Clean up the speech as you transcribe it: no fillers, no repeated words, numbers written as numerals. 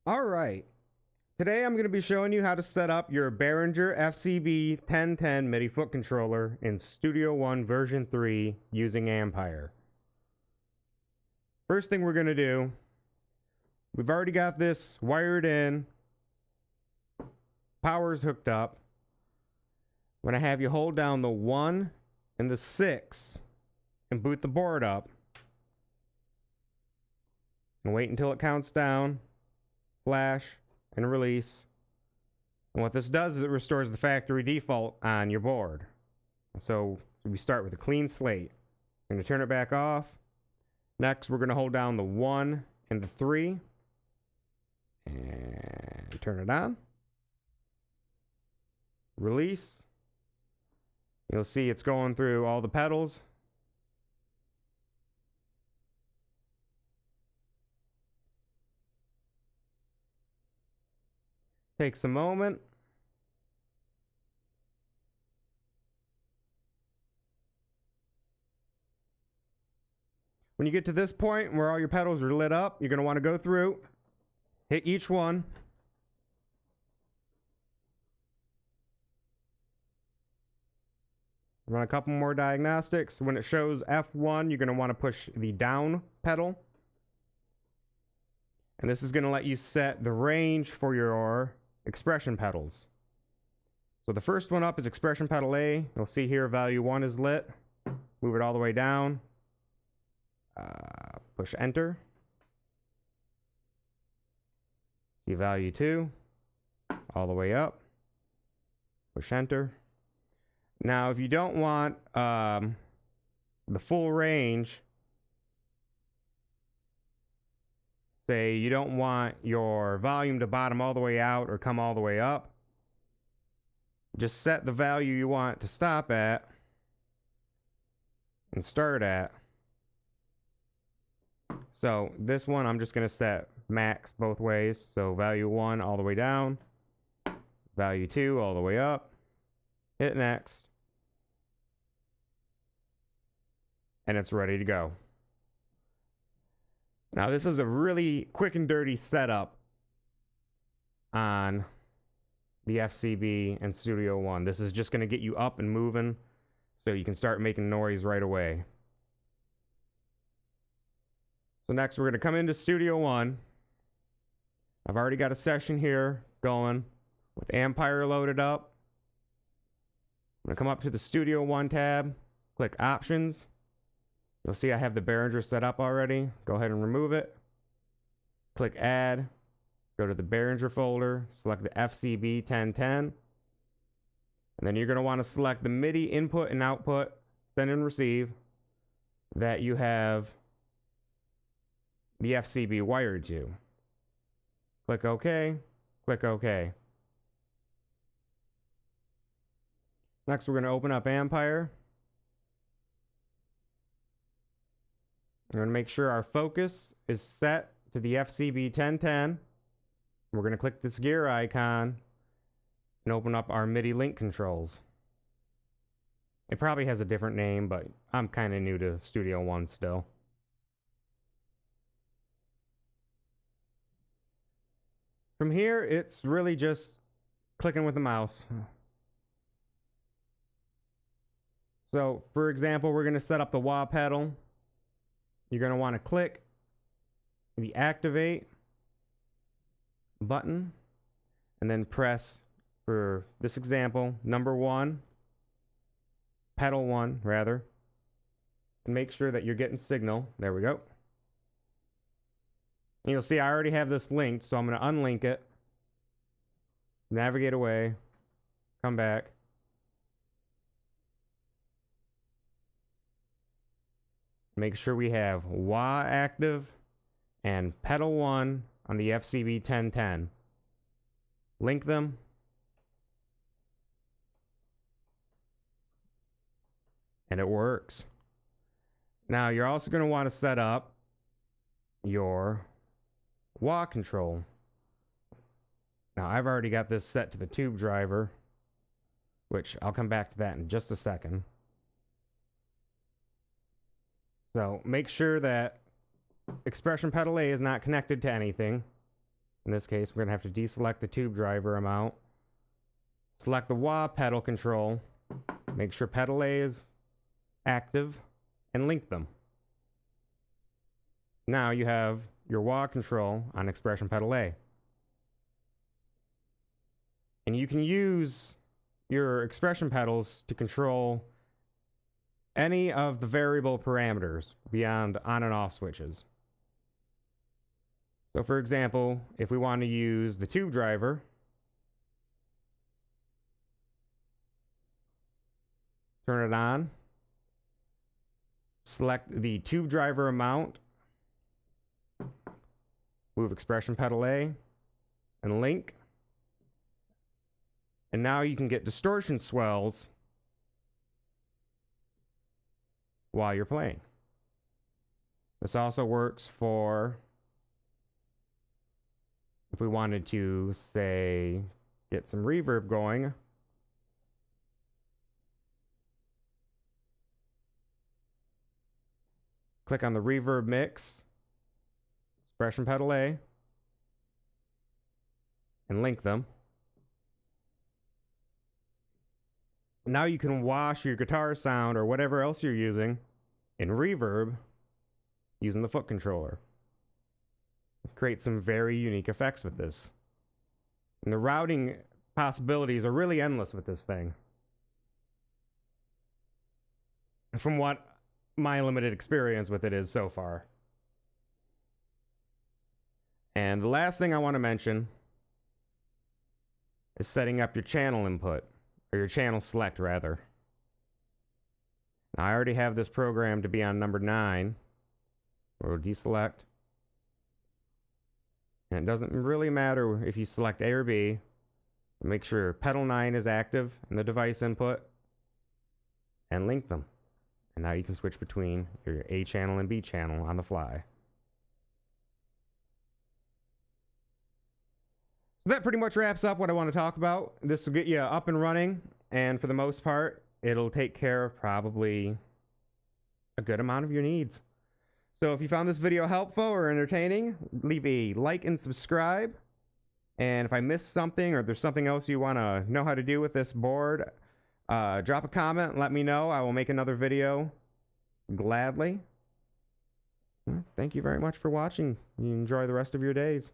All right. Today I'm going to be showing you how to set up your Behringer FCB1010 MIDI foot controller in Studio One version 3 using Ampire. First thing we're going to do, we've already got this wired in, power's hooked up. I'm going to have you hold down the 1 and the 6 and boot the board up. And wait until it counts down, flash, and release. And what this does is it restores the factory default on your board. So we start with a clean slate. I'm going to turn it back off. Next, we're going to hold down the 1 and the 3 and turn it on. Release. You'll see it's going through all the pedals. Takes a moment. When you get to this point where all your pedals are lit up, you're going to want to go through, hit each one. Run a couple more diagnostics. When it shows F1, you're going to want to push the down pedal. And this is going to let you set the range for your expression pedals. So the first one up is expression pedal A. You'll see here value 1 is lit. Move it all the way down. Push enter. See value 2 all the way up. Push enter. Now if you don't want the full range, say you don't want your volume to bottom all the way out or come all the way up, just set the value you want to stop at and start at. So this one I'm just going to set max both ways. So value 1 all the way down, value 2 all the way up, hit next, and it's ready to go. Now this is a really quick and dirty setup on the FCB and Studio One. This is just going to get you up and moving so you can start making noise right away. So next we're going to come into Studio One. I've already got a session here going with Ampire loaded up. I'm going to come up to the Studio One tab, click Options. You'll see I have the Behringer set up already. Go ahead and remove it. Click Add. Go to the Behringer folder. Select the FCB1010. And then you're going to want to select the MIDI input and output, send and receive, that you have the FCB wired to. Click OK. Click OK. Next, we're going to open up Ampire. We're going to make sure our focus is set to the FCB1010. We're going to click this gear icon and open up our MIDI link controls. It probably has a different name, but I'm kind of new to Studio One still. From here, it's really just clicking with the mouse. So, for example, we're going to set up the wah pedal. You're going to want to click the Activate button and then press, for this example, number 1, pedal 1 rather, and make sure that you're getting signal. There we go. And you'll see I already have this linked, so I'm going to unlink it, navigate away, come back. Make sure we have wah active and pedal 1 on the FCB1010. Link them. And it works. Now you're also going to want to set up your wah control. Now I've already got this set to the tube driver, which I'll come back to that in just a second. So make sure that expression pedal A is not connected to anything. In this case, we're going to have to deselect the tube driver amount. Select the wah pedal control. Make sure pedal A is active and link them. Now you have your wah control on expression pedal A. And you can use your expression pedals to control any of the variable parameters beyond on and off switches. So for example, if we want to use the tube driver, turn it on, select the tube driver amount, move expression pedal A, and link. And now you can get distortion swells while you're playing. This also works for if we wanted to, say, get some reverb going. Click on the reverb mix, expression pedal A, and link them. Now you can wash your guitar sound or whatever else you're using in reverb using the foot controller. Create some very unique effects with this. And the routing possibilities are really endless with this thing. From what my limited experience with it is so far. And the last thing I want to mention is setting up your channel input. Or your channel select, rather. Now, I already have this programmed to be on number 9. We'll deselect. And it doesn't really matter if you select A or B. Make sure pedal 9 is active in the device input. And link them. And now you can switch between your A channel and B channel on the fly. So that pretty much wraps up what I want to talk about. This will get you up and running, and for the most part, it'll take care of probably a good amount of your needs. So if you found this video helpful or entertaining, leave a like and subscribe. And if I missed something or there's something else you want to know how to do with this board, drop a comment and let me know. I will make another video gladly. Thank you very much for watching. You enjoy the rest of your days.